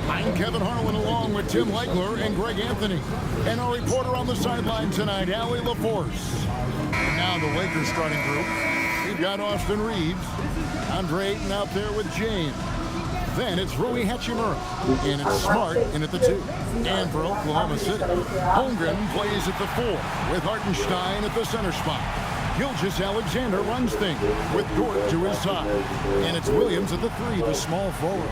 I'm Kevin Harlan along with Tim Legler and Greg Anthony. And our reporter on the sideline tonight, Allie LaForce. And now the Lakers starting group. We've got Austin Reeves, Andre Ayton out there with James. Then it's Rui Hachimura, and it's Smart in at the 2. And for Oklahoma City, Holmgren plays at the 4 with Hartenstein at the center spot. Gilgeous-Alexander runs things with Dort to his side. And it's Williams at the 3, the small forward.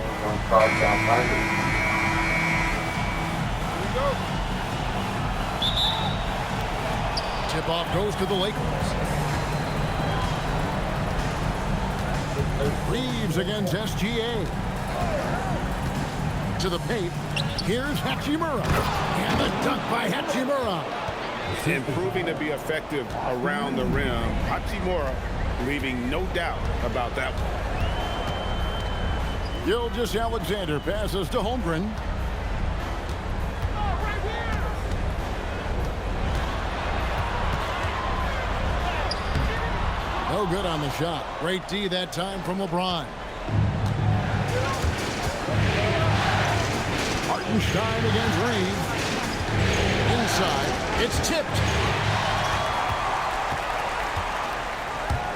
Tip-off goes to the Lakers. Reeves against SGA. To the paint. Here's Hachimura. And the dunk by Hachimura. Improving to be effective around the rim. Hachimura leaving no doubt about that one. Gilgeous-Alexander passes to Holmgren. No good on the shot. Great D that time from LeBron. Hartenstein against Reeves. Inside. It's tipped.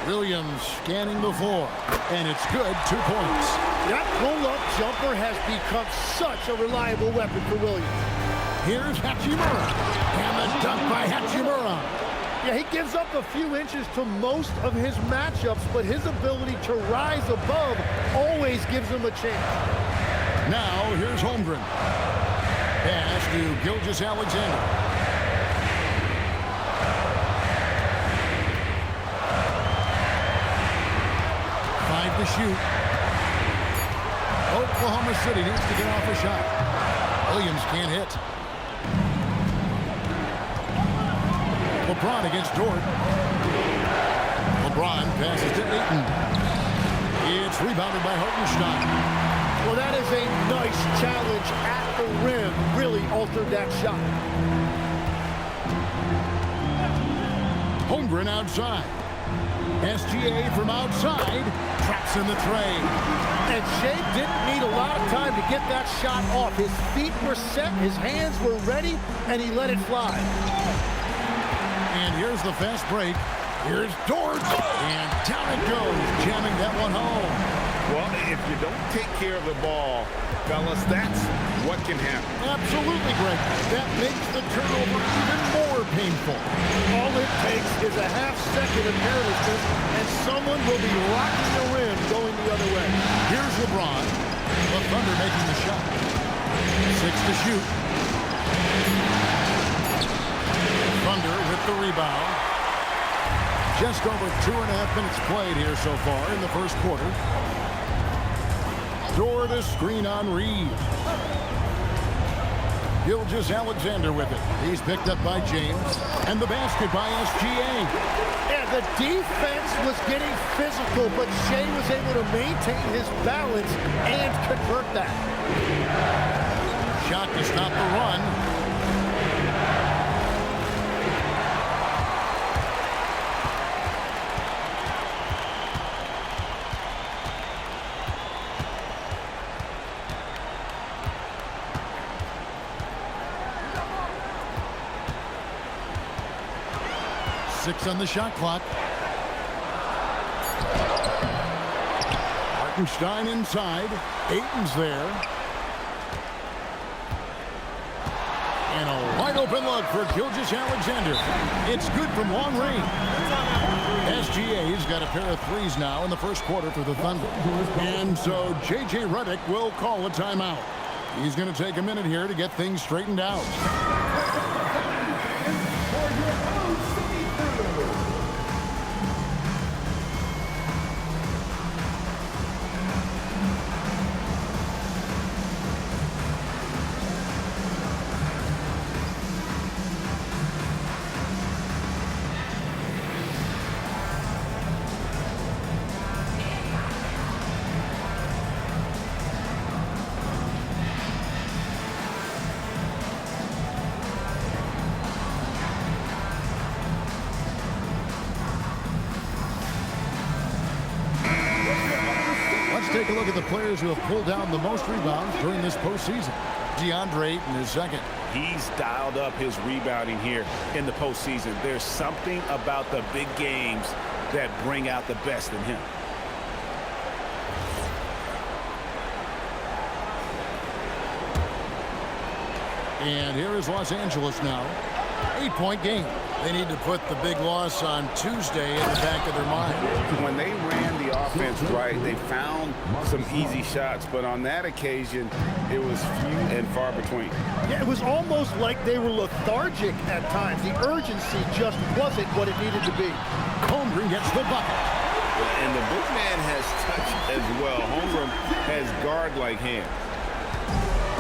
Williams scanning the floor. And it's good. 2 points. That pull-up jumper has become such a reliable weapon for Williams. Here's Hachimura. And the dunk by Hachimura. Yeah, he gives up a few inches to most of his matchups, but his ability to rise above always gives him a chance. Now, here's Holmgren. Pass to Gilgeous-Alexander. Five to shoot. Oklahoma City needs to get off a shot. Williams can't hit. LeBron against Dort. LeBron passes to Ayton. It's rebounded by Hartenstein. Well, that is a nice challenge at the rim. Really altered that shot. Holmgren outside. SGA from outside. Traps in the tray. And Shea didn't need a lot of time to get that shot off. His feet were set, his hands were ready, and he let it fly. And here's the fast break. Here's Dort. And down it goes, jamming that one home. Well, if you don't take care of the ball, fellas, that's what can happen. Absolutely, Greg. That makes the turnover even more painful. All it takes is a half-second of carelessness, and someone will be rocking the rim going the other way. Here's LeBron. The Thunder making the shot. 6 to shoot. Thunder with the rebound. Just over 2.5 minutes played here so far in the first quarter. Dort a screen on Reeves. Gilgeous-Alexander with it. He's picked up by James. And the basket by SGA. Yeah, the defense was getting physical, but Shea was able to maintain his balance and convert that. Shot to stop the run. Six on the shot clock. Hartenstein inside. Ayton's there. And a wide open look for Gilgeous-Alexander. It's good from long range. SGA's got a pair of threes now in the first quarter for the Thunder. And so J.J. Redick will call a timeout. He's going to take a minute here to get things straightened out. look at the players who have pulled down the most rebounds during this postseason. DeAndre Ayton is second. He's dialed up his rebounding here in the postseason. There's something about the big games that bring out the best in him. And here is Los Angeles now. 8-point game. They need to put the big loss on Tuesday in the back of their mind. When they ran the offense right, they found some easy shots, but on that occasion, it was few and far between. Yeah, it was almost like they were lethargic at times. The urgency just wasn't what it needed to be. Holmgren gets the bucket. And the big man has touch as well. Holmgren has guard-like hands.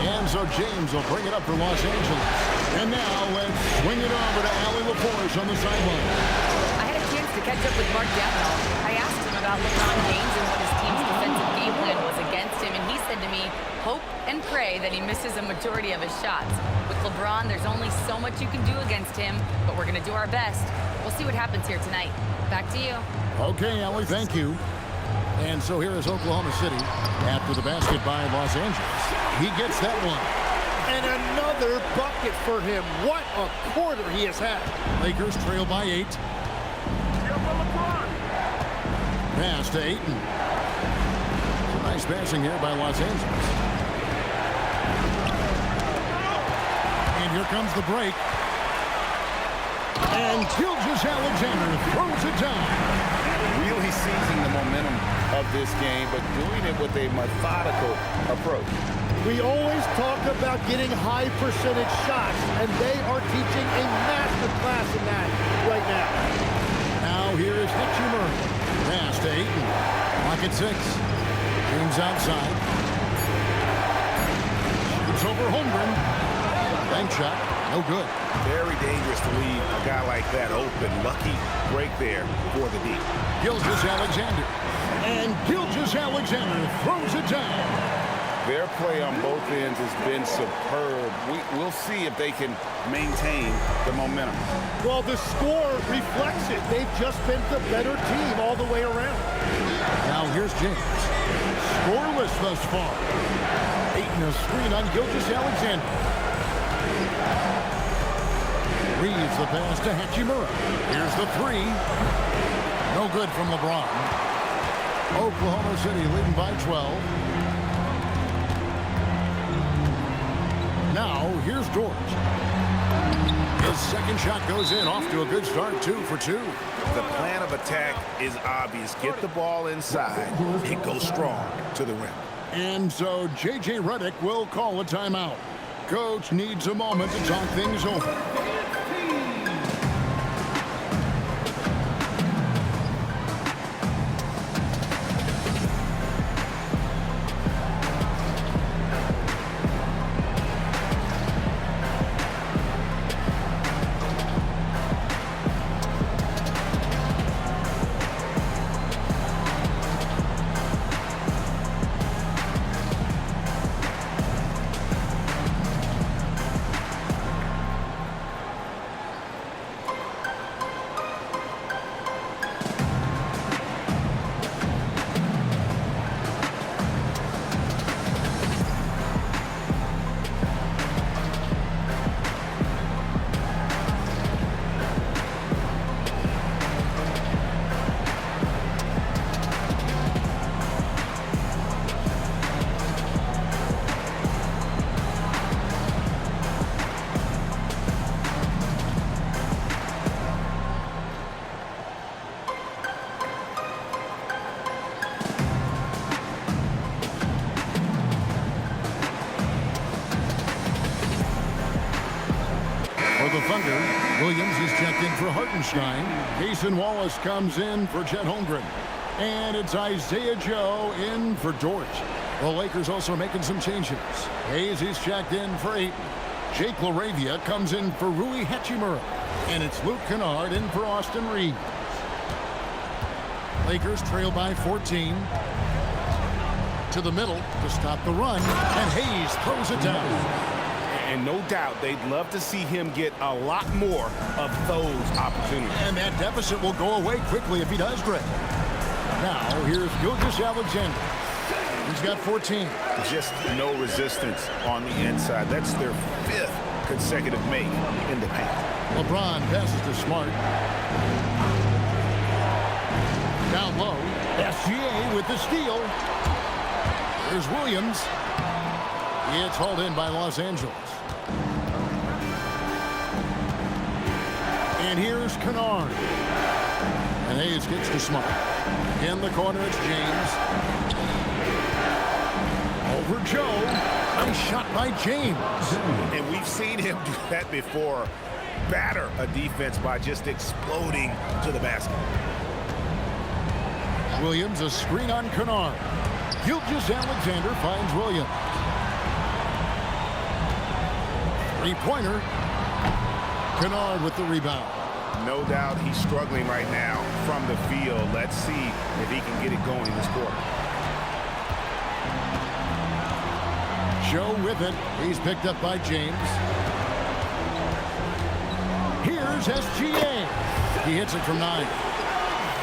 And so James will bring it up for Los Angeles. And now let's swing it over to Allie LaForce on the sideline. I had a chance to catch up with Mark Davenport. I asked him about LeBron James and what his team's defensive game plan was against him, and he said to me, hope and pray that he misses a majority of his shots. With LeBron, there's only so much you can do against him, but we're going to do our best. We'll see what happens here tonight. Back to you. Okay, Allie, thank you. And so here is Oklahoma City after the basket by Los Angeles. He gets that one. And another bucket for him. What a quarter he has had. Lakers trail by 8. Pass to Ayton. Nice passing here by Los Angeles. And here comes the break. And Gilgeous-Alexander throws it down. Really seizing the momentum of this game, but doing it with a methodical approach. We always talk about getting high percentage shots, and they are teaching a master class in that right now. Now here is Hachimura. Pass to Ayton. Lock at 6. James outside. Shoots over Holmgren. Bank shot. No good. Very dangerous to leave a guy like that open. Lucky break there for the D. Gilgeous-Alexander. And Gilgeous-Alexander throws it down. Their play on both ends has been superb. We'll see if they can maintain the momentum. Well, the score reflects it. They've just been the better team all the way around. Now here's James. Scoreless thus far. Ayton a screen on Gilgeous-Alexander. Reads the pass to Hachimura. Here's the 3. No good from LeBron. Oklahoma City leading by 12. Now, here's George. His second shot goes in, off to a good start, 2 for 2. The plan of attack is obvious. Get the ball inside and go strong to the rim. And so J.J. Redick will call a timeout. Coach needs a moment to talk things over. For the Thunder, Williams is checked in for Hartenstein. Jason Wallace comes in for Chet Holmgren. And it's Isaiah Joe in for Dort. The Lakers also making some changes. Hayes is checked in for Ayton. Jake LaRavia comes in for Rui Hachimura. And it's Luke Kennard in for Austin Reeves. Lakers trail by 14. To the middle to stop the run. And Hayes throws it down. And no doubt they'd love to see him get a lot more of those opportunities. And that deficit will go away quickly if he does, Greg. Now, here's Gilgeous-Alexander. He's got 14. Just no resistance on the inside. That's their 5th consecutive make in the paint. LeBron passes to Smart. Down low. SGA with the steal. There's Williams. It's hauled in by Los Angeles. And here's Kennard. And Hayes gets to Smart. In the corner, it's James. Over Joe. Nice shot by James. And we've seen him do that before. Batter a defense by just exploding to the basket. Williams, a screen on Kennard. Gilgeous-Alexander finds Williams. Three-pointer. Kennard with the rebound. No doubt he's struggling right now from the field. Let's see if he can get it going this quarter. Joe with it. He's picked up by James. Here's SGA. He hits it from 9.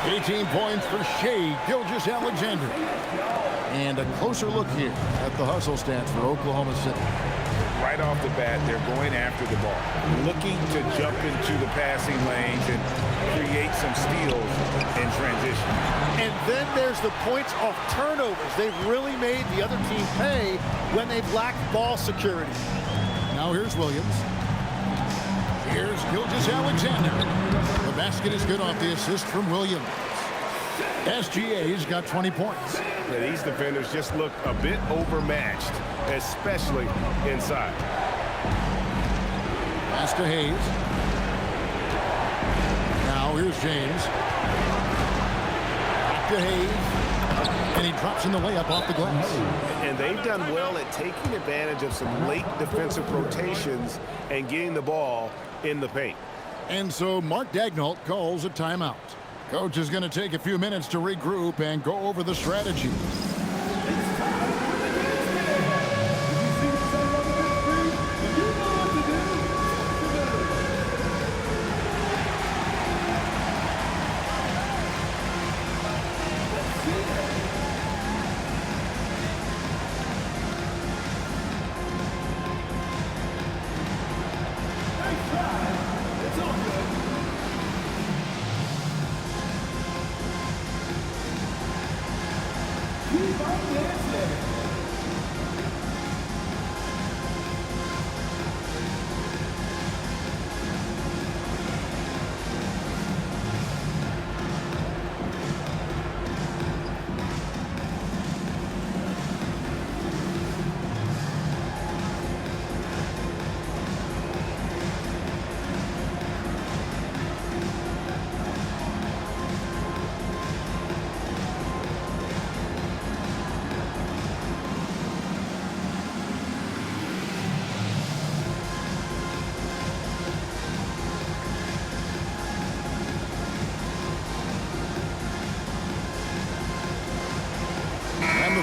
18 points for Shea Gilgeous-Alexander. And a closer look here at the hustle stats for Oklahoma City. Right off the bat, they're going after the ball, looking to jump into the passing lanes and create some steals in transition. And then there's the points off turnovers. They've really made the other team pay when they've lacked ball security. Now here's Williams. Here's Gilgeous-Alexander. The basket is good off the assist from Williams. SGA's got 20 points. Yeah, these defenders just look a bit overmatched, especially inside. Pass to Hayes. Now here's James. Back to Hayes. And he drops in the layup off the glass. And they've done well at taking advantage of some late defensive rotations and getting the ball in the paint. And so Mark Daigneault calls a timeout. Coach is going to take a few minutes to regroup and go over the strategy.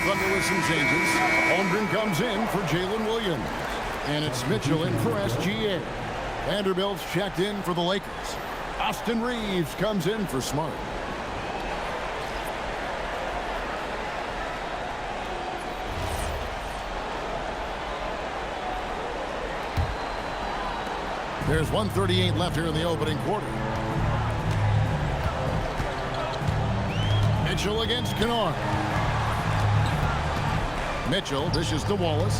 Thunder with some changes. Holmgren comes in for Jalen Williams. And it's Mitchell in for SGA. Vanderbilt's checked in for the Lakers. Austin Reeves comes in for Smart. There's 1:38 left here in the opening quarter. Mitchell against Kennard. Mitchell dishes to Wallace.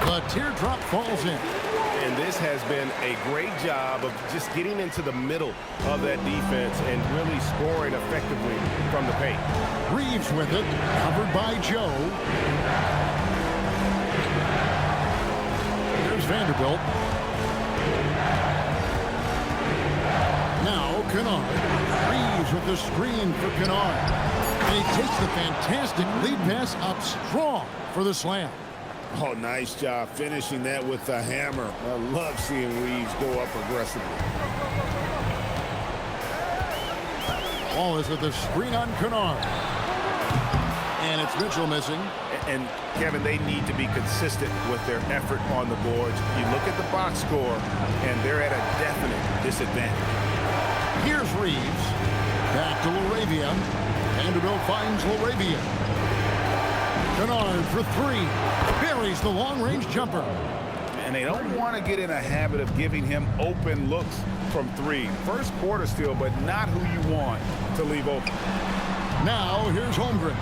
The teardrop falls in. And this has been a great job of just getting into the middle of that defense and really scoring effectively from the paint. Reeves with it, covered by Joe. Here's Vanderbilt. Now Kennard. Reeves with the screen for Kennard. And he takes the fantastic lead pass up strong for the slam. Oh, nice job finishing that with the hammer. I love seeing Reeves go up aggressively. Wallace with the screen on Kennard. And it's Mitchell missing. And, Kevin, they need to be consistent with their effort on the boards. You look at the box score, and they're at a definite disadvantage. Here's Reeves. Back to Laravia. Vanderbilt finds Laravia. Kennard for three. Buries the long-range jumper. And they don't want to get in a habit of giving him open looks from three. First quarter still, but not who you want to leave open. Now, here's Holmgren.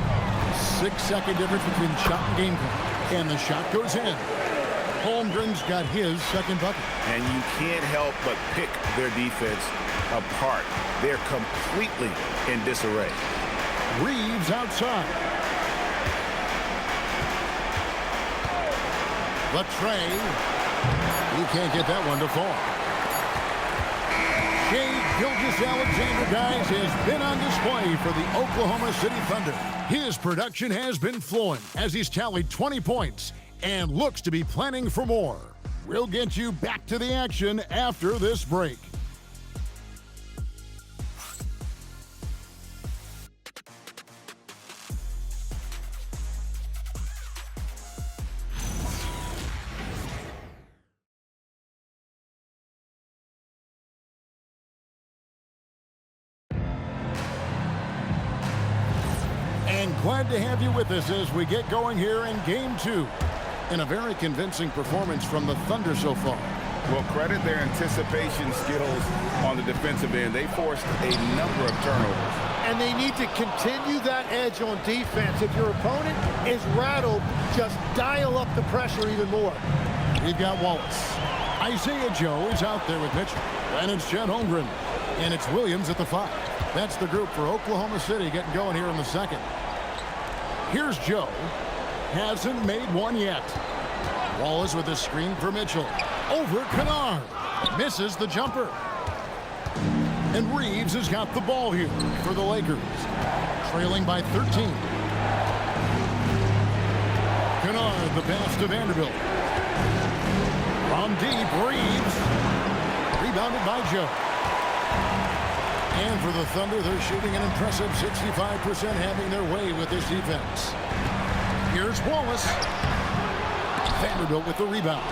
6-second difference between shot and game clock. And the shot goes in. Holmgren's got his second bucket. And you can't help but pick their defense apart. They're completely in disarray. Reeves outside. The tray. He can't get that one to fall. Shai Gilgeous-Alexander, guys, has been on display for the Oklahoma City Thunder. His production has been flowing as he's tallied 20 points and looks to be planning for more. We'll get you back to the action after this break. And glad to have you with us as we get going here in Game 2. And a very convincing performance from the Thunder so far. Well, credit their anticipation skills on the defensive end. They forced a number of turnovers. And they need to continue that edge on defense. If your opponent is rattled, just dial up the pressure even more. We've got Wallace. Isaiah Joe is out there with Mitchell. And it's Chet Holmgren. And it's Williams at the 5. That's the group for Oklahoma City getting going here in the second. Here's Joe. Hasn't made one yet. Wallace with a screen for Mitchell. Over Kennard. Misses the jumper. And Reeves has got the ball here for the Lakers. Trailing by 13. Kennard, the pass to Vanderbilt. From deep, Reeves. Rebounded by Joe. And for the Thunder, they're shooting an impressive 65%, having their way with this defense. Here's Wallace. Vanderbilt with the rebound.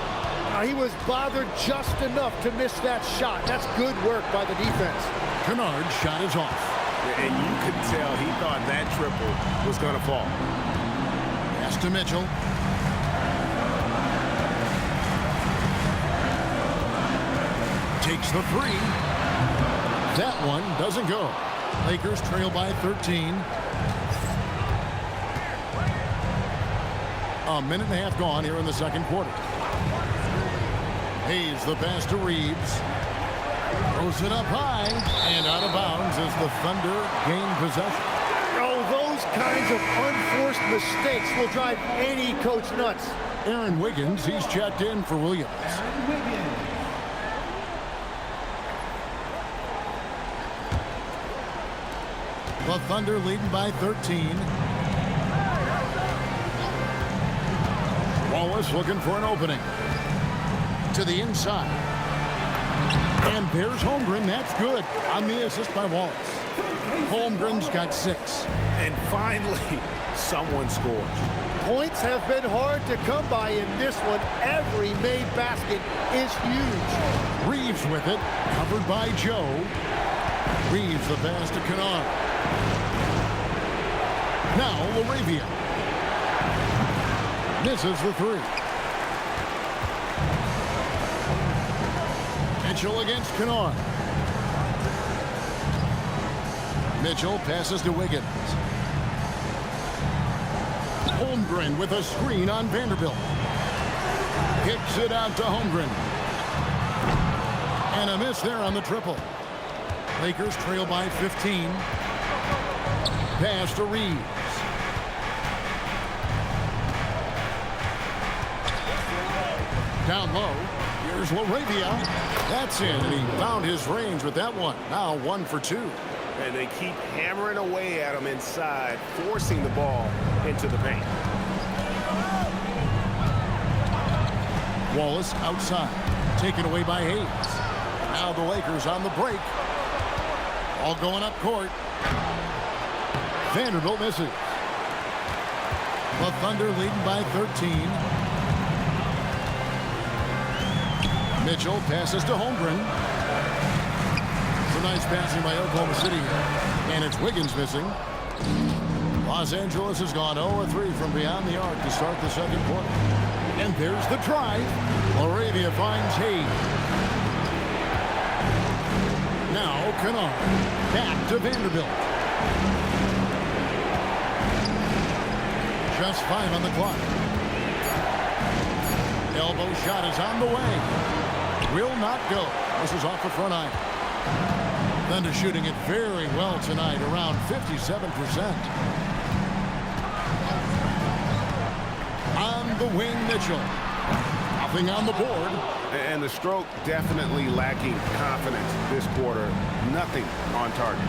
He was bothered just enough to miss that shot. That's good work by the defense. Kennard's shot is off. And you could tell he thought that triple was going to fall. Pass to Mitchell. Takes the three. That one doesn't go. Lakers trail by 13. A minute and a half gone here in the second quarter. Hayes the pass to Reeves. Throws it up high and out of bounds as the Thunder gain possession. Oh, those kinds of unforced mistakes will drive any coach nuts. Aaron Wiggins, he's checked in for Williams. The Thunder leading by 13. Wallace looking for an opening. To the inside. And there's Holmgren. That's good on the assist by Wallace. Holmgren's got 6. And finally, someone scores. Points have been hard to come by in this one. Every made basket is huge. Reeves with it. Covered by Joe. Reeves the pass to Kennard. Now Laravia. Misses the 3. Mitchell against Kennard. Mitchell passes to Wiggins. Holmgren with a screen on Vanderbilt. Kicks it out to Holmgren. And a miss there on the triple. Lakers trail by 15. Pass to Reeves. Down low. Here's Laravia. That's in, and he found his range with that one. Now 1 for 2. And they keep hammering away at him inside, forcing the ball into the paint. Wallace outside. Taken away by Hayes. Now the Lakers on the break. All going up court. Vanderbilt misses. The Thunder leading by 13. Mitchell passes to Holmgren. To nice passing by Oklahoma City here. And it's Wiggins missing. Los Angeles has gone 0-3 from beyond the arc to start the second quarter. And there's the drive. Laravia finds Hayes. Now Kennard. Back to Vanderbilt. Just 5 on the clock. Elbow shot is on the way. Will not go. This is off the front eye. Thunder shooting it very well tonight, around 57%. On the wing, Mitchell. Nothing on the board. And the stroke definitely lacking confidence this quarter. Nothing on target.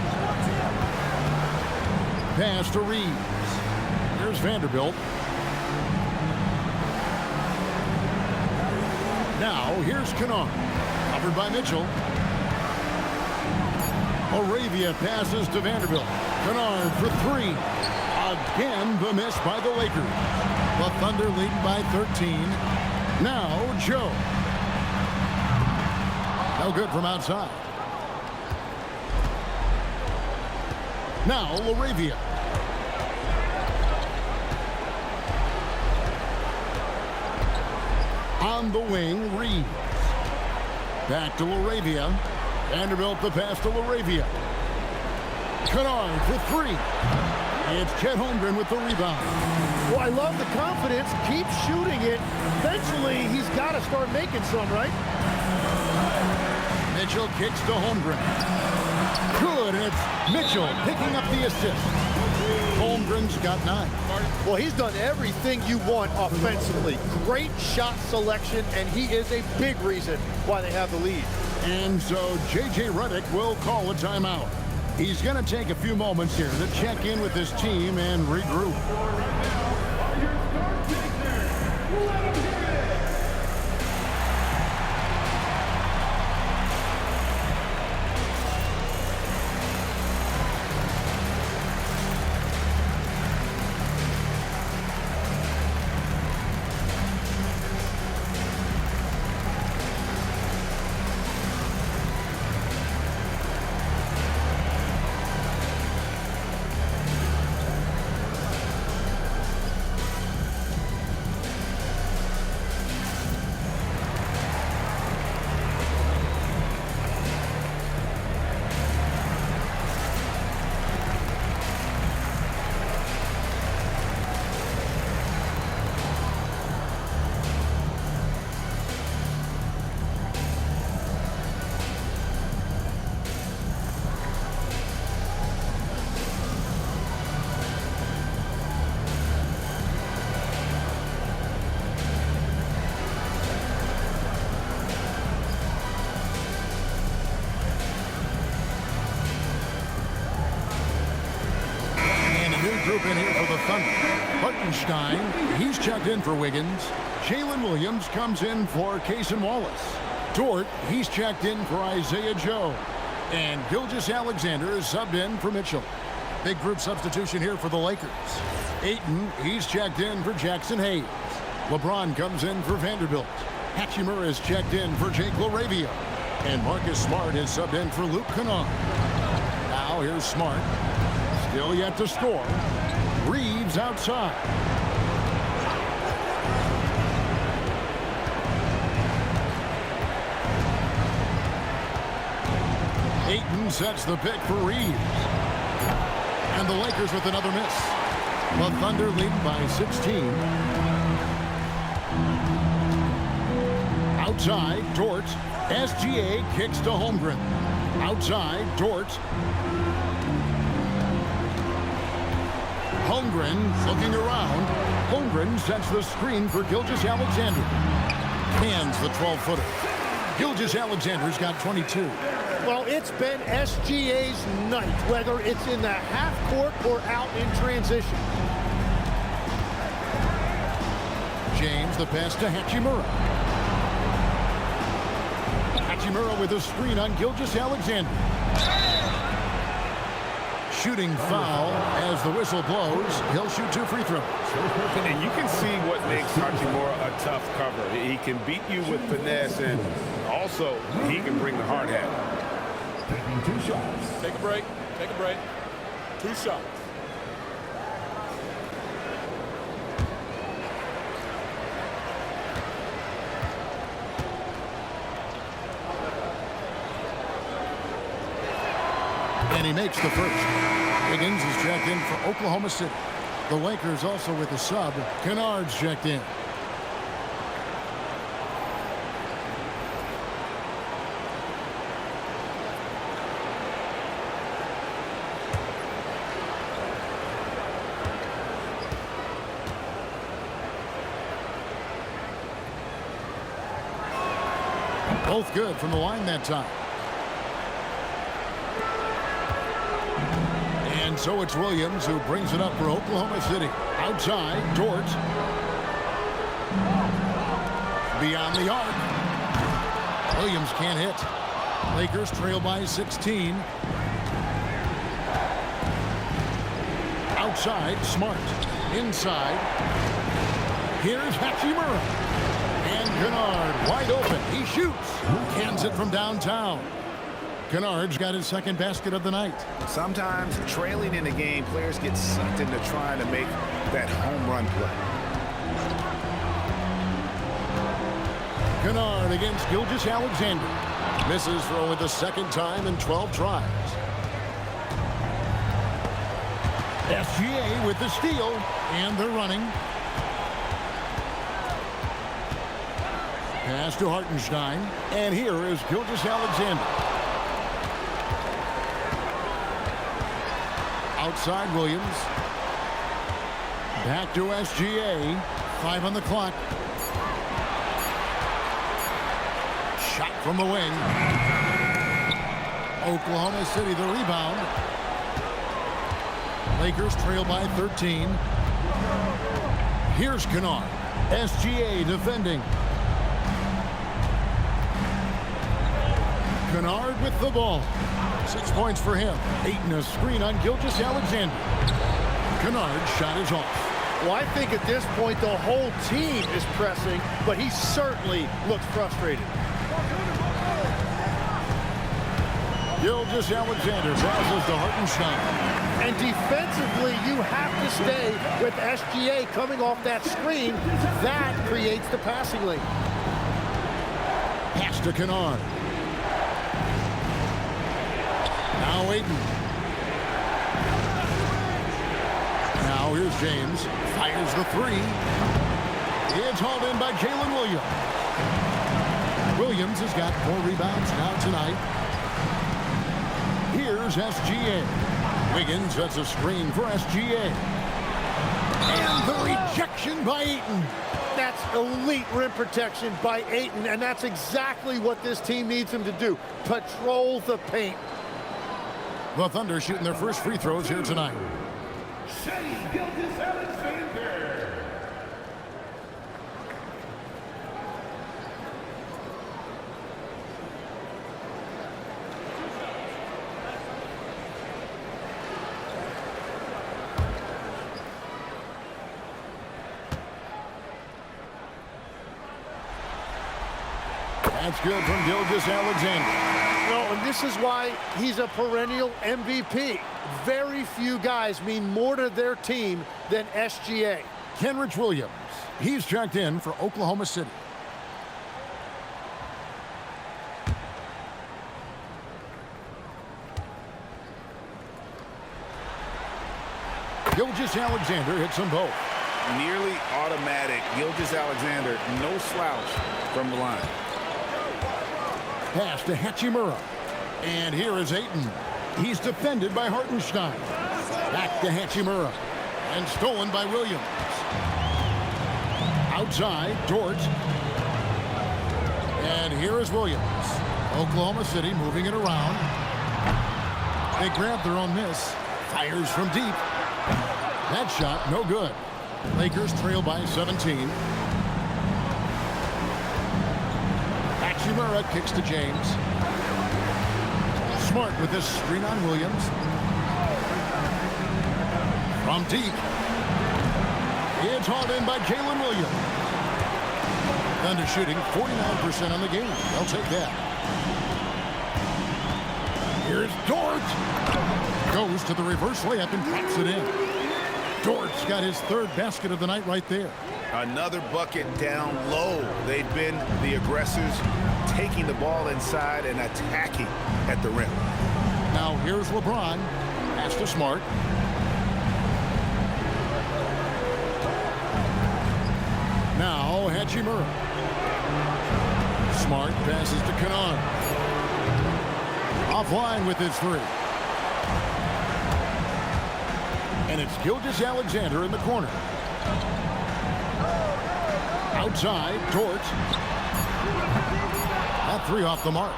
Pass to Reeves. Here's Vanderbilt. Now, here's Kennard. Covered by Mitchell. Laravia passes to Vanderbilt. Kennard for 3. Again, the miss by the Lakers. The Thunder leading by 13. Now, Joe. No good from outside. Now, Laravia. On the wing, Reeves. Back to Laravia. Vanderbilt the pass to Laravia. Kennard for 3. It's Chet Holmgren with the rebound. Well, I love the confidence. Keep shooting it. Eventually, he's got to start making some, right? Mitchell kicks to Holmgren. Good. It's Mitchell picking up the assist. Holmgren's got 9. Well, he's done everything you want offensively. Great shot selection, and he is a big reason why they have the lead. And so J.J. Redick will call a timeout. He's going to take a few moments here to check in with his team and regroup. Group in here for the Thunder. Hartenstein, he's checked in for Wiggins. Jalen Williams comes in for Cason Wallace. Dort, he's checked in for Isaiah Joe. And Gilgeous-Alexander is subbed in for Mitchell. Big group substitution here for the Lakers. Ayton, he's checked in for Jackson Hayes. LeBron comes in for Vanderbilt. Hachimura is checked in for Jake Laravia. And Marcus Smart is subbed in for Luke Kennard. Now here's Smart. Still yet to score. Reeves outside. Ayton sets the pick for Reeves. And the Lakers with another miss. The Thunder lead by 16. Outside, Dort. SGA kicks to Holmgren. Outside, Dort. Holmgren looking around. Holmgren sets the screen for Gilgeous-Alexander. Hands the 12-footer. Gilgeous-Alexander's got 22. Well, it's been SGA's night, whether it's in the half court or out in transition. James, the pass to Hachimura. Hachimura with a screen on Gilgeous-Alexander. Shooting foul as the whistle blows. He'll shoot 2 free throws. And you can see what makes Hachimura a tough cover. He can beat you with finesse, and also he can bring the hard hat. taking 2 shots. Take a break. Take a break. 2 shots. And he makes the first. Wiggins is checked in for Oklahoma City. The Lakers also with a sub. Kennard's checked in. Both good from the line that time. And so it's Williams who brings it up for Oklahoma City. Outside, Dort. Beyond the arc. Williams can't hit. Lakers trail by 16. Outside, Smart. Inside. Here's Hachimura. And Kennard wide open. He shoots. Cans it from downtown. Kennard's got his second basket of the night. Sometimes trailing in a game, players get sucked into trying to make that home run play. Kennard against Gilgeous-Alexander. Misses for only the second time in 12 tries. SGA with the steal, and they're running. Pass to Hartenstein, and here is Gilgeous-Alexander. Outside Williams. Back to SGA. 5 on the clock. Shot from the wing. Oklahoma City the rebound. Lakers trail by 13. Here's Kennard. SGA defending. Kennard with the ball. 6 points for him. Ayton a screen on Gilgeous-Alexander. Kennard's shot is off. Well, I think at this point the whole team is pressing, but he certainly looks frustrated. Gilgeous-Alexander passes to Hartenstein. And defensively, you have to stay with SGA coming off that screen. That creates the passing lane. Pass to Kennard. Now Ayton. Now here's James. Fires the 3. It's hauled in by Jalen Williams. Williams has got 4 rebounds now tonight. Here's SGA. Wiggins sets a screen for SGA. And the rejection by Ayton. That's elite rim protection by Ayton, and that's exactly what this team needs him to do. Patrol the paint. The Thunder shooting their first free throws here tonight. That's good from Gilgeous-Alexander. No, and this is why he's a perennial MVP. Very few guys mean more to their team than SGA. Kenrich Williams. He's checked in for Oklahoma City. Gilgeous-Alexander hits them both. Nearly automatic. Gilgeous-Alexander, no slouch from the line. Pass to Hachimura. And here is Ayton. He's defended by Hartenstein. Back to Hachimura. And stolen by Williams. Outside, Dort. And here is Williams. Oklahoma City moving it around. They grab their own miss. Fires from deep. That shot, no good. Lakers trail by 17. Hachimura kicks to James. Smart with this screen on Williams. From deep. It's hauled in by Jalen Williams. Thunder shooting 49% on the game. They'll take that. Here's Dort. Goes to the reverse layup and taps it in. Dort's got his third basket of the night right there. Another bucket down low. They've been the aggressors, taking the ball inside and attacking at the rim. Now here's LeBron. Pass to Smart. Now Hachimura. Smart passes to Kanan. Offline with his three. And it's Gilgeous-Alexander in the corner. Outside, Dort. That three off the mark.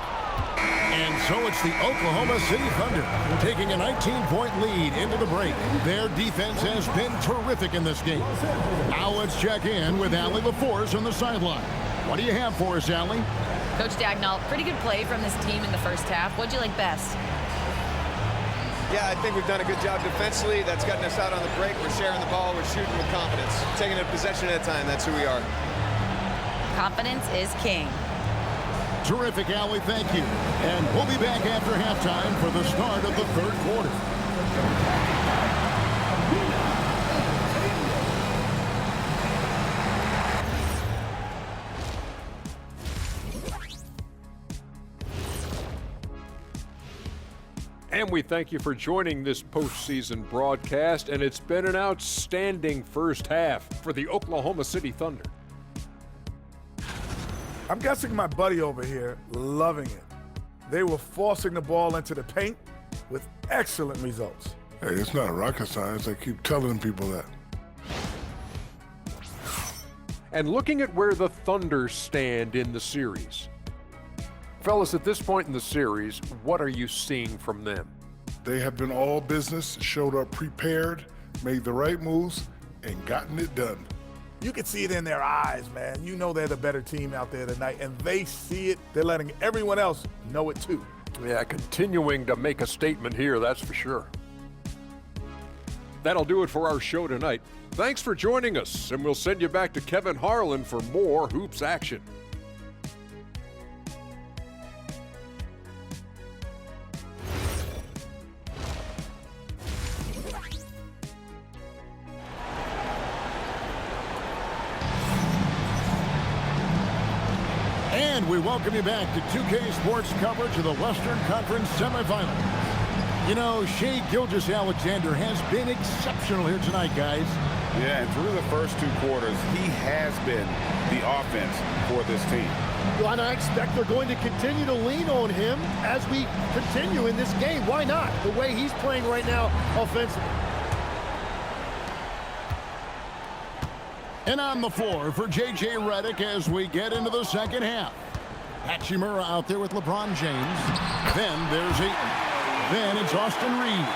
And so it's the Oklahoma City Thunder taking a 19-point lead into the break. Their defense has been terrific in this game. Now let's check in with Allie LaForce on the sideline. What do you have for us, Allie? Coach Dagnall, pretty good play from this team in the first half. What'd you like best? Yeah, I think we've done a good job defensively. That's gotten us out on the break. We're sharing the ball. We're shooting with confidence. Taking a possession at a time. That's who we are. Confidence is king. Terrific, Allie. Thank you. And we'll be back after halftime for the start of the third quarter. And we thank you for joining this postseason broadcast, and it's been an outstanding first half for the Oklahoma City Thunder. I'm guessing my buddy over here loving it. They were forcing the ball into the paint with excellent results. Hey, it's not rocket science. I keep telling people that. And looking at where the Thunder stand in the series. Fellas, at this point in the series, what are you seeing from them? They have been all business, showed up prepared, made the right moves, and gotten it done. You can see it in their eyes, man. You know they're the better team out there tonight, and they see it. They're letting everyone else know it too. Yeah, continuing to make a statement here, that's for sure. That'll do it for our show tonight. Thanks for joining us, and we'll send you back to Kevin Harlan for more hoops action. And we welcome you back to 2K Sports coverage of the Western Conference semifinals. You know, Shai Gilgeous-Alexander has been exceptional here tonight, guys. Yeah, and through the first two quarters, he has been the offense for this team. Well, and I expect they're going to continue to lean on him as we continue in this game. Why not? The way he's playing right now offensively. And on the floor for J.J. Redick as we get into the second half. Hachimura out there with LeBron James. Then there's Ayton. Then it's Austin Reeves.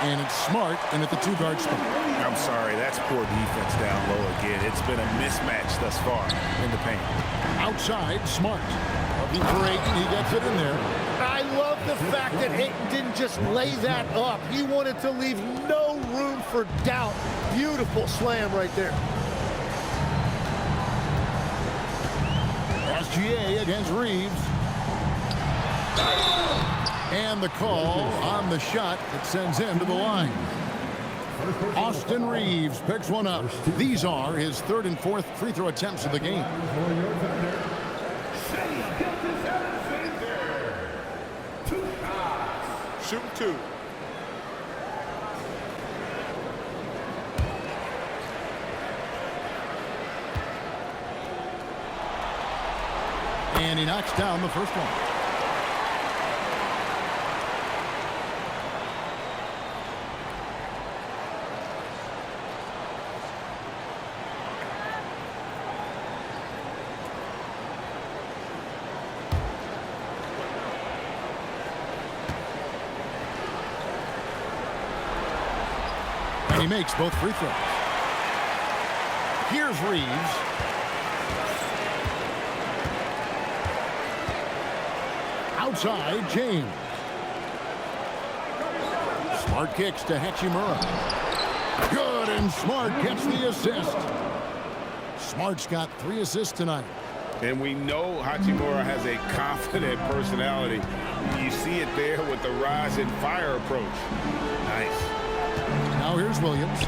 And it's Smart in at the two-guard spot. I'm sorry, that's poor defense down low again. It's been a mismatch thus far in the paint. Outside, Smart. Looking for Ayton, he gets it in there. I love the fact that Ayton didn't just lay that up. He wanted to leave no room for doubt. Beautiful slam right there. SGA against Reeves. And the call on the shot that sends him to the line. Austin Reeves picks one up. These are his third and fourth free throw attempts of the game. Shooting two. And he knocks down the first one. And he makes both free throws. Here's Reeves. Outside, James. Smart kicks to Hachimura. Good, and Smart gets the assist. Smart's got 3 assists tonight. And we know Hachimura has a confident personality. You see it there with the rise and fire approach. Nice. Now here's Williams.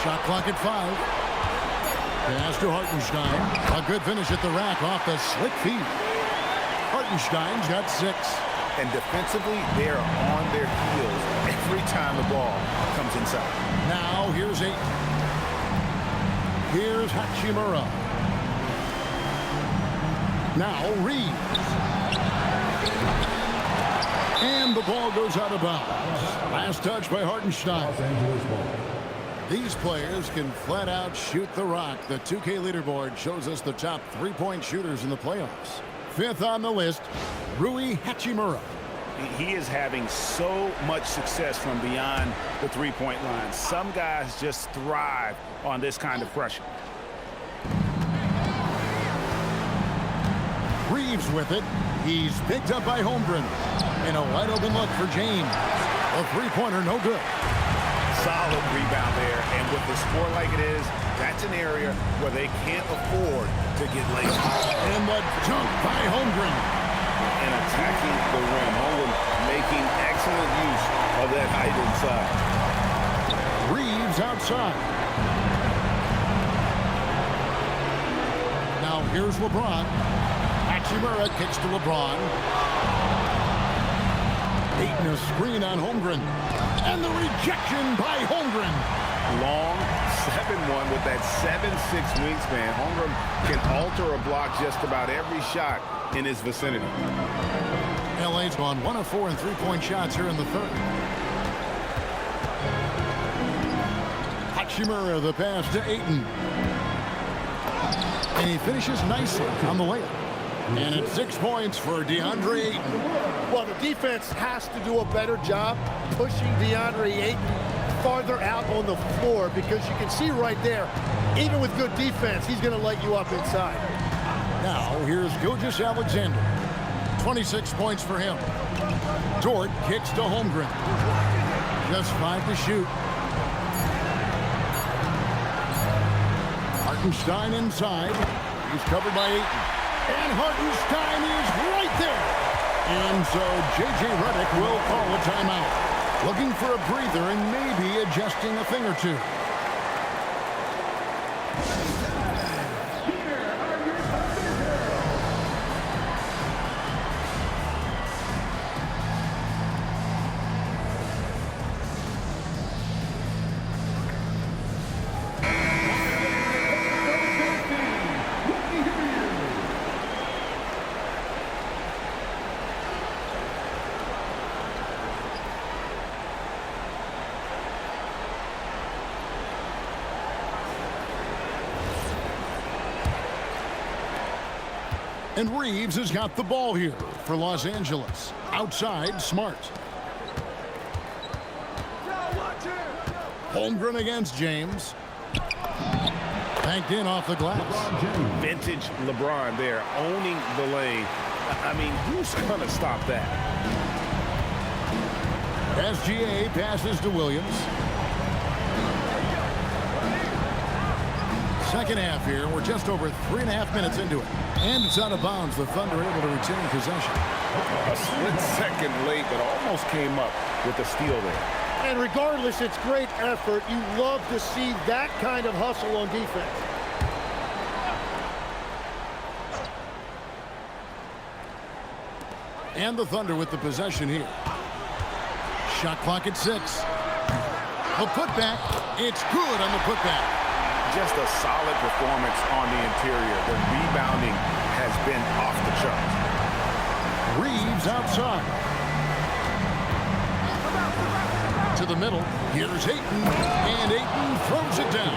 Shot clock at 5. Pass to Hartenstein. A good finish at the rack off the slick feet. Hartenstein's got 6. And defensively, they're on their heels every time the ball comes inside. Now here's 8. Here's Hachimura. Now Reeves. And the ball goes out of bounds. Last touch by Hartenstein. These players can flat out shoot the rock. The 2K leaderboard shows us the top 3-point shooters in the playoffs. 5th on the list, Rui Hachimura. He is having so much success from beyond the three-point line. Some guys just thrive on this kind of pressure. Reeves with it. He's picked up by Holmgren. And a wide open look for James. A three-pointer, no good. Solid rebound there, and with the score like it is, that's an area where they can't afford to get lazy. And the dunk by Holmgren. And attacking the rim. Holmgren making excellent use of that height inside. Reeves outside. Now here's LeBron. Hachimura kicks to LeBron. Ayton a screen on Holmgren. And the rejection by Holmgren. Long 7-1 with that 7'6" wingspan. Holmgren can alter a block just about every shot in his vicinity. LA's gone 1 of 4 in three-point shots here in the third. Hachimura the pass to Ayton. And he finishes nicely on the layup. And it's 6 points for DeAndre Ayton. Well, the defense has to do a better job pushing DeAndre Ayton farther out on the floor, because you can see right there, even with good defense, he's going to light you up inside. Now, here's Gilgeous Alexander. 26 points for him. Dort kicks to Holmgren. Just 5 to shoot. Hartenstein inside. He's covered by Ayton. And Hartenstein is right there. And so J.J. Redick will call a timeout. Looking for a breather and maybe adjusting a thing or two. And Reeves has got the ball here for Los Angeles. Outside, Smart. Holmgren against James. Banked in off the glass. Vintage LeBron there, owning the lane. I mean, who's going to stop that? SGA passes to Williams. Second half here. We're just over 3.5 minutes into it. And it's out of bounds. The Thunder able to retain possession. A split second late, but almost came up with the steal there. And regardless, it's great effort. You love to see that kind of hustle on defense. And the Thunder with the possession here. Shot clock at 6. A putback. It's good on the putback. Just a solid performance on the interior. The rebounding has been off the charts. Reeves outside. To the middle. Here's Ayton. And Ayton throws it down.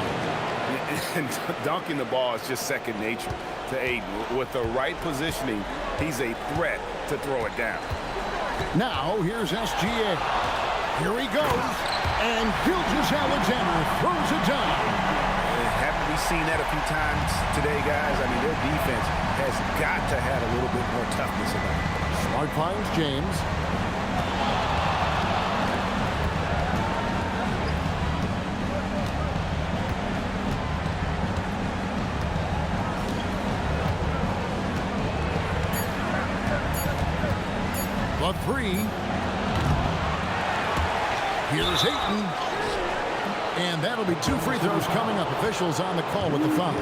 And dunking the ball is just second nature to Ayton. With the right positioning, he's a threat to throw it down. Now here's SGA. Here he goes. And Gilgeous Alexander throws it down. Haven't we seen that a few times today, guys? I mean, their defense has got to have a little bit more toughness about it. Smart finds James. three. Here's Ayton. And that'll be 2 free throws coming up. Officials on the call with the foul.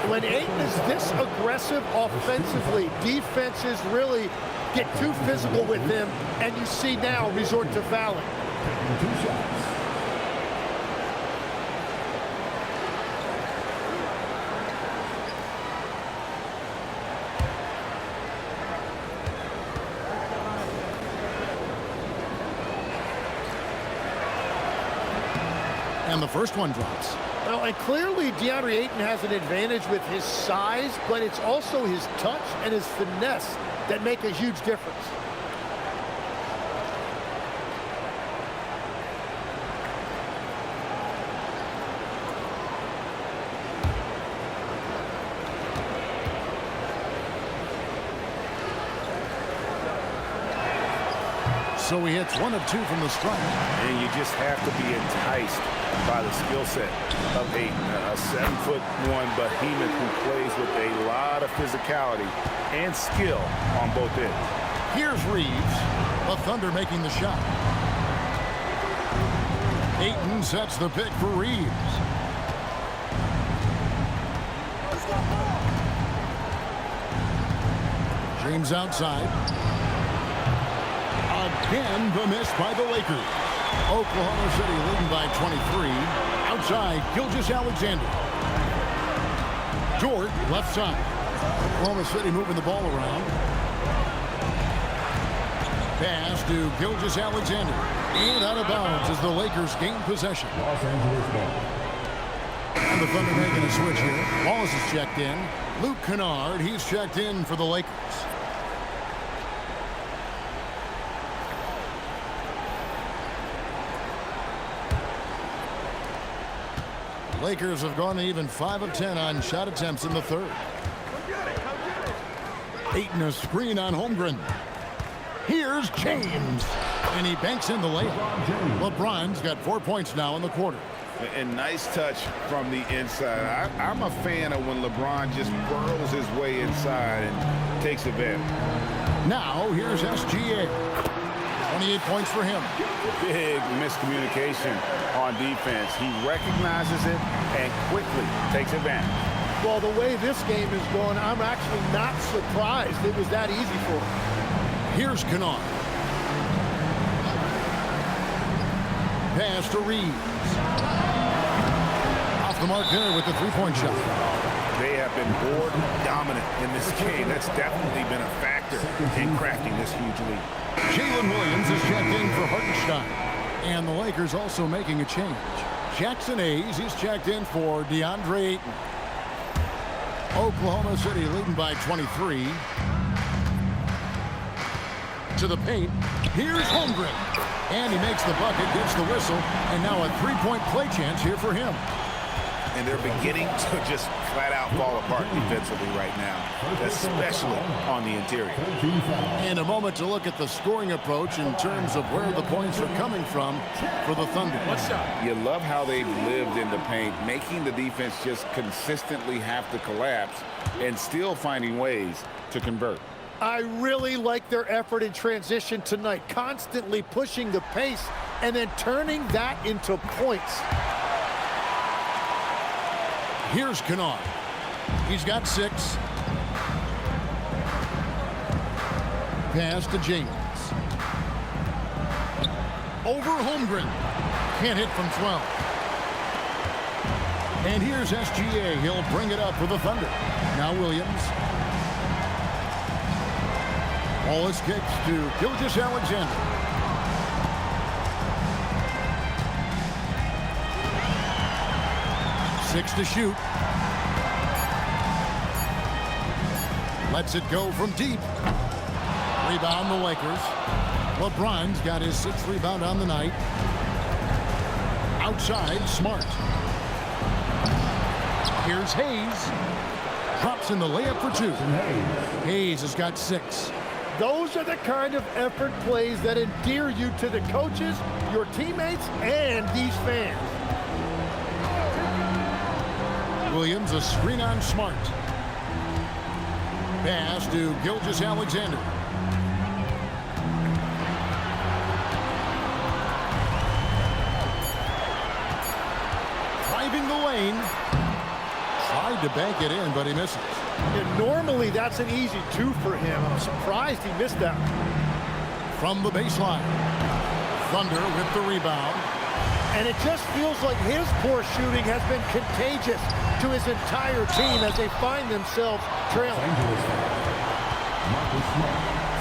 When Ayton is this aggressive offensively, defenses really get too physical with him, and you see now resort to fouling. And the first one drops. Well, and clearly DeAndre Ayton has an advantage with his size, but it's also his touch and his finesse that make a huge difference. So he hits 1 of 2 from the stripe. And you just have to be enticed by the skill set of Ayton, a 7'1" behemoth who plays with a lot of physicality and skill on both ends. Here's Reeves. The Thunder making the shot. Ayton sets the pick for Reeves. James outside. Again, the miss by the Lakers. Oklahoma City leading by 23. Outside, Gilgeous-Alexander. George, left side. Oklahoma City moving the ball around. Pass to Gilgeous-Alexander. And out of bounds as the Lakers gain possession. And the Thunder making a switch here. Wallace is checked in. Luke Kennard, he's checked in for the Lakers. Lakers have gone even 5 of 10 on shot attempts in the third. Ayton a screen on Holmgren. Here's James. And he banks in the layup. LeBron's got 4 points now in the quarter. And nice touch from the inside. I'm a fan of when LeBron just burrows his way inside and takes advantage. Now here's SGA. 28 points for him. Big miscommunication on defense. He recognizes it and quickly takes advantage. Well, the way this game is going, I'm actually not surprised it was that easy for him. Here's Kennard. Pass to Reeves. Off the mark there with the three-point shot. They have been board dominant in this game. That's definitely been a factor in cracking this huge lead. Jalen Williams is checked in for Hartenstein. And the Lakers also making a change. Jackson Hayes, he's checked in for DeAndre Ayton. Oklahoma City leading by 23. To the paint. Here's Holmgren. And he makes the bucket, gets the whistle, and now a three-point play chance here for him. And they're beginning to just flat out fall apart defensively right now, especially on the interior. In a moment to look at the scoring approach in terms of where the points are coming from for the Thunder. You love how they've lived in the paint, making the defense just consistently have to collapse and still finding ways to convert. I really like their effort in transition tonight, constantly pushing the pace and then turning that into points. Here's Kennard. He's got 6. Pass to James. Over Holmgren. Can't hit from 12. And here's SGA. He'll bring it up for the Thunder. Now Williams. Wallace kicks to Gilgeous-Alexander. Six to shoot. Lets it go from deep. Rebound the Lakers. LeBron's got his 6th rebound on the night. Outside, Smart. Here's Hayes. Drops in the layup for 2. Hayes has got 6. Those are the kind of effort plays that endear you to the coaches, your teammates, and these fans. Williams a screen on Smart. Pass to Gilgeous-Alexander. driving the lane. Tried to bank it in, but he misses. And normally that's an easy 2 for him. I'm surprised he missed that. From the baseline. Thunder with the rebound. And it just feels like his poor shooting has been contagious to his entire team as they find themselves trailing.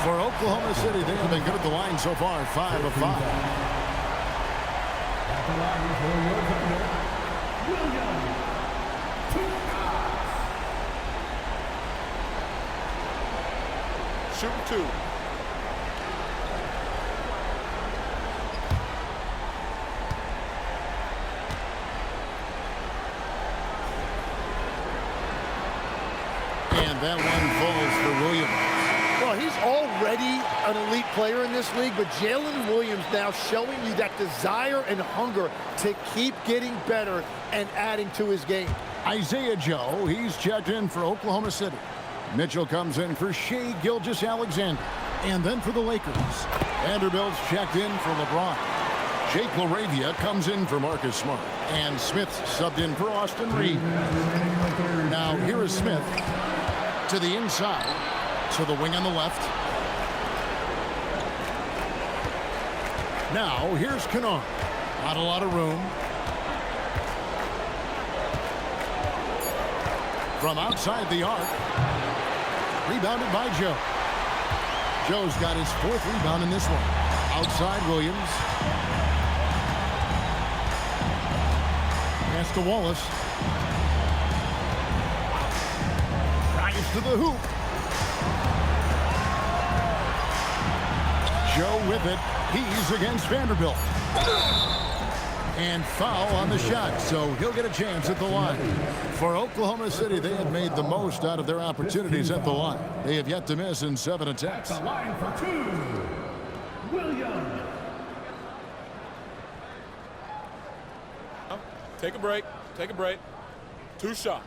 For Oklahoma City, they have been good at the line so far, 5 of 5. Shooting 2. And that one falls for Williams. Well, he's already an elite player in this league, but Jalen Williams now showing you that desire and hunger to keep getting better and adding to his game. Isaiah Joe, he's checked in for Oklahoma City. Mitchell comes in for Shai Gilgeous-Alexander. And then for the Lakers, Vanderbilt's checked in for LeBron. Jake LaRavia comes in for Marcus Smart. And Smith's subbed in for Austin Reeves. Now here is Smith to the inside, to the wing on the left. Now here's Kennard. Not a lot of room. From outside the arc. Rebounded by Joe. Joe's got his 4th rebound in this one. Outside Williams. Pass to Wallace. Drives to the hoop. Joe with it. He's against Vanderbilt. And foul on the shot, so he'll get a chance at the line. For Oklahoma City, they have made the most out of their opportunities at the line. They have yet to miss in 7 attempts. At the line for 2, Williams. Take a break. Take a break. 2 shots.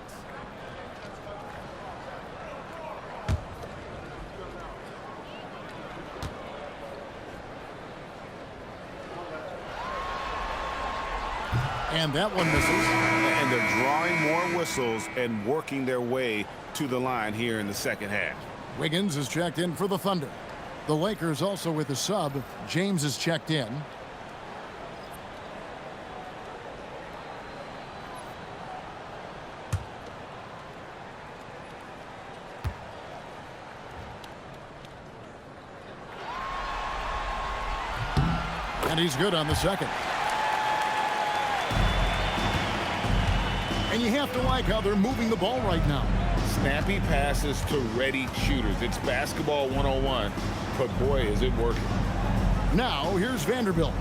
And that one misses. And they're drawing more whistles and working their way to the line here in the second half. Wiggins is checked in for the Thunder. The Lakers also with a sub. James is checked in. And he's good on the second. And you have to like how they're moving the ball right now. Snappy passes to ready shooters. It's basketball 101, but boy, is it working. Now, here's Vanderbilt.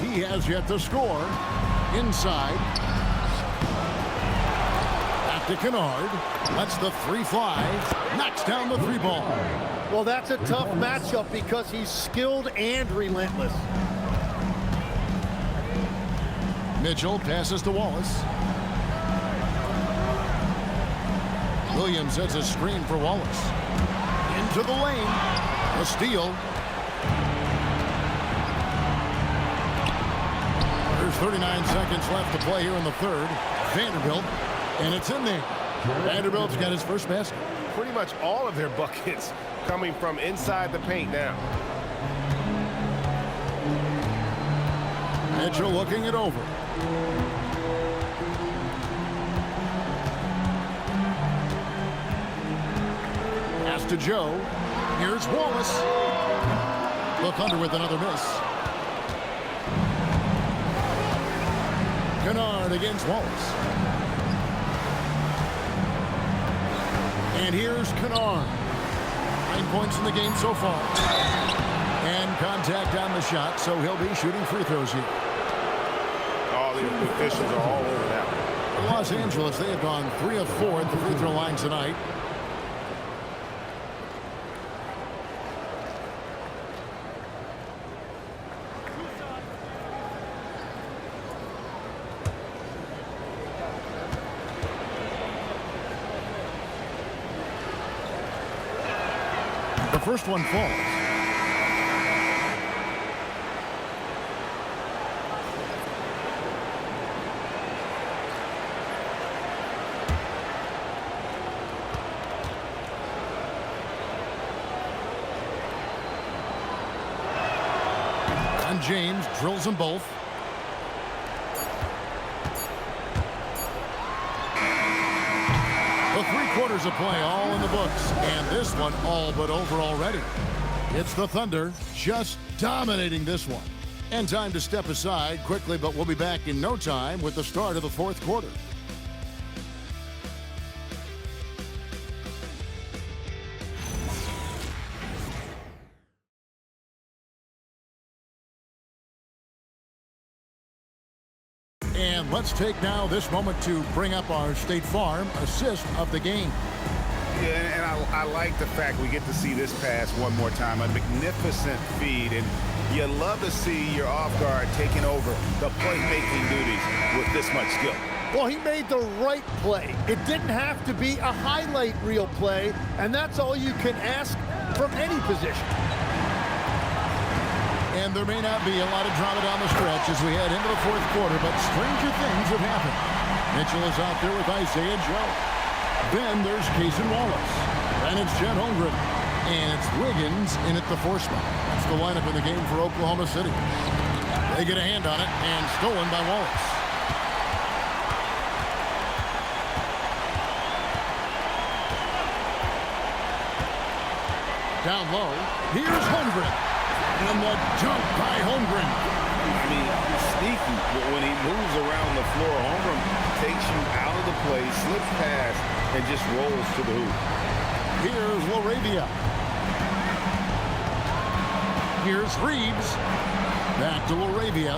He has yet to score. Inside. Back to Kennard. Lets the 3 fly. Knocks down the 3 ball. Well, that's a tough matchup because he's skilled and relentless. Mitchell passes to Wallace. Williams sets a screen for Wallace. Into the lane. A steal. There's 39 seconds left to play here in the third. Vanderbilt. And it's in there. Vanderbilt's got his first basket. Pretty much all of their buckets coming from inside the paint now. Mitchell looking it over. Pass to Joe. Here's Wallace. The Thunder with another miss. Kennard against Wallace. And here's Kennard. 9 points in the game so far. And contact on the shot, so he'll be shooting free throws here. All the officials are all over that. Los Angeles, they have gone 3 of 4 at the free throw line tonight. The first one falls. LeBron James drills them both. The 3 quarters of play all in the books, and this one all but over already. It's the Thunder just dominating this one. And time to step aside quickly, but we'll be back in no time with the start of the 4th quarter. And let's take now this moment to bring up our State Farm assist of the game. Yeah, and I like the fact we get to see this pass one more time. A magnificent feed, and you love to see your off guard taking over the playmaking duties with this much skill. Well, he made the right play. It didn't have to be a highlight reel play, and that's all you can ask from any position. And there may not be a lot of drama down the stretch as we head into the 4th quarter, but stranger things have happened. Mitchell is out there with Isaiah Joe. Then there's Cason Wallace. Then it's Chet Holmgren. And it's Wiggins in at the 4 spot. That's the lineup in the game for Oklahoma City. They get a hand on it, and stolen by Wallace. Down low, here's Holmgren. And the jump by Holmgren. I mean, sneaky, but when he moves around the floor, Holmgren takes you out of the play, slips past, and just rolls to the hoop. Here's LaRavia. Here's Reeves. Back to LaRavia.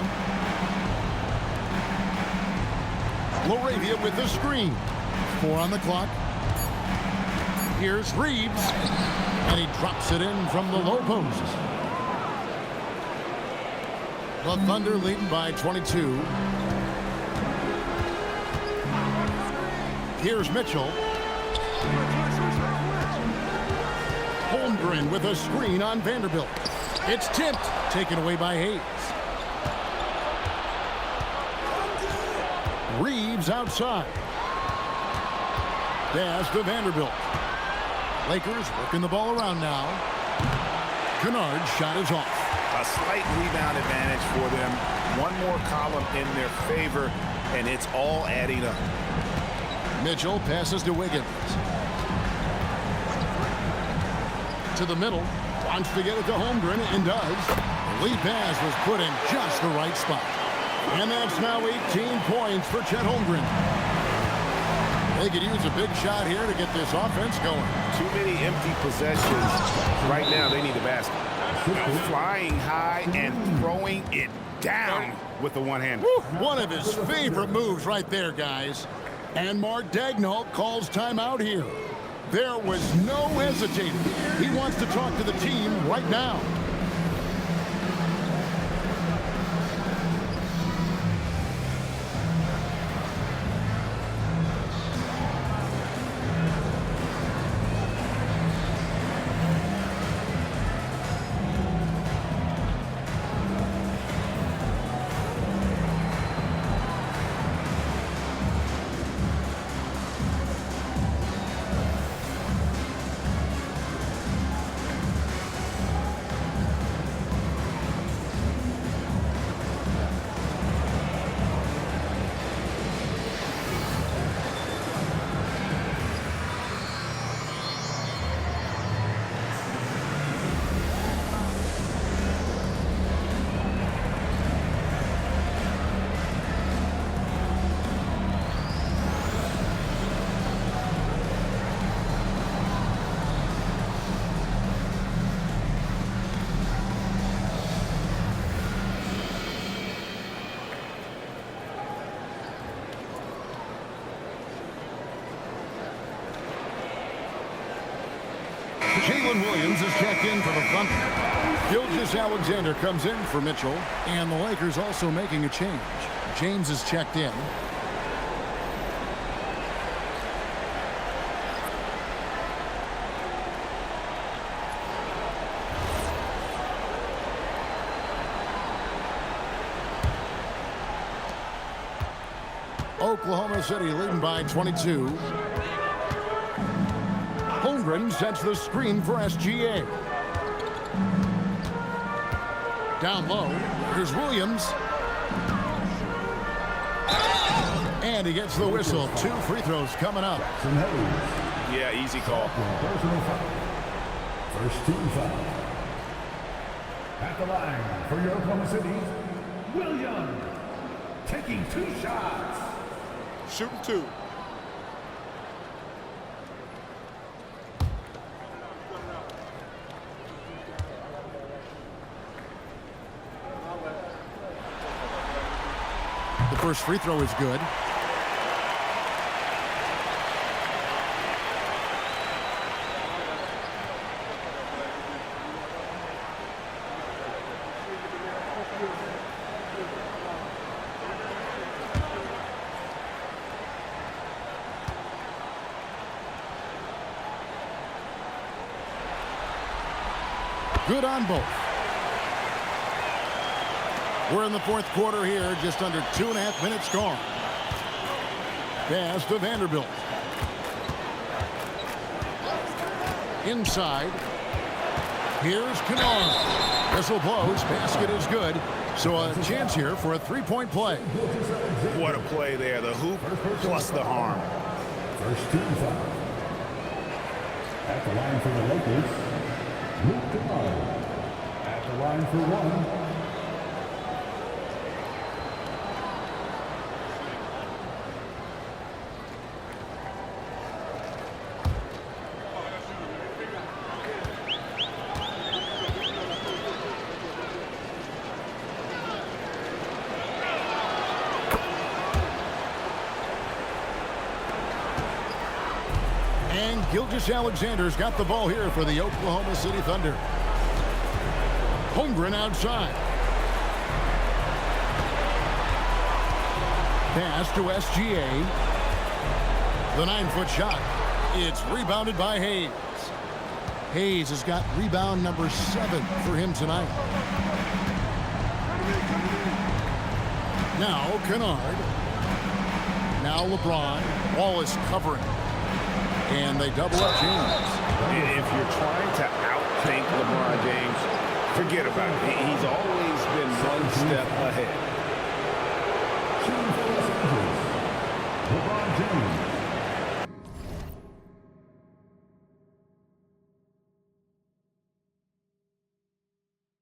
LaRavia with the screen. 4 on the clock. Here's Reeves. And he drops it in from the low post. The Thunder leading by 22. Here's Mitchell. Holmgren with a screen on Vanderbilt. It's tipped, taken away by Hayes. Reeves outside. Pass to Vanderbilt. Lakers working the ball around now. Kennard's shot is off. A slight rebound advantage for them. One more column in their favor, and it's all adding up. Mitchell passes to Wiggins. To the middle. Wants to get it to Holmgren, and does. The lead pass was put in just the right spot. And that's now 18 points for Chet Holmgren. They could use a big shot here to get this offense going. Too many empty possessions. Right now, they need a basket. Flying high and throwing it down with the one-hander. One of his favorite moves right there, guys. And Mark Daigneault calls timeout here. There was no hesitating. He wants to talk to the team right now. Jalen Williams is checked in for the Thunder. Gilgeous-Alexander comes in for Mitchell. And the Lakers also making a change. James is checked in. Oklahoma City leading by 22. Holmgren sets the screen for SGA. Down low, here's Williams. And he gets the whistle. 2 free throws coming up. Yeah, easy call. First team foul. At the line for your Oklahoma City, Williams taking 2 shots. Shooting 2. The first free throw is good. Good on both. We're in the fourth quarter here, just under 2.5 minutes gone. Pass to Vanderbilt. Inside. Here's Kennard. Whistle blows. Basket is good. So a chance here for a 3-point play. What a play there. The hoop plus the harm. First team foul. At the line for the Lakers, Luke Kennard. At the line for 1. And Gilgeous-Alexander's got the ball here for the Oklahoma City Thunder. Holmgren outside. Pass to SGA. The 9-foot shot. It's rebounded by Hayes. Hayes has got rebound number 7 for him tonight. Now Kennard. Now LeBron. Wallace covering. And they double up James. And if you're trying to outthink LeBron James, forget about it. He's always been one step ahead. LeBron James.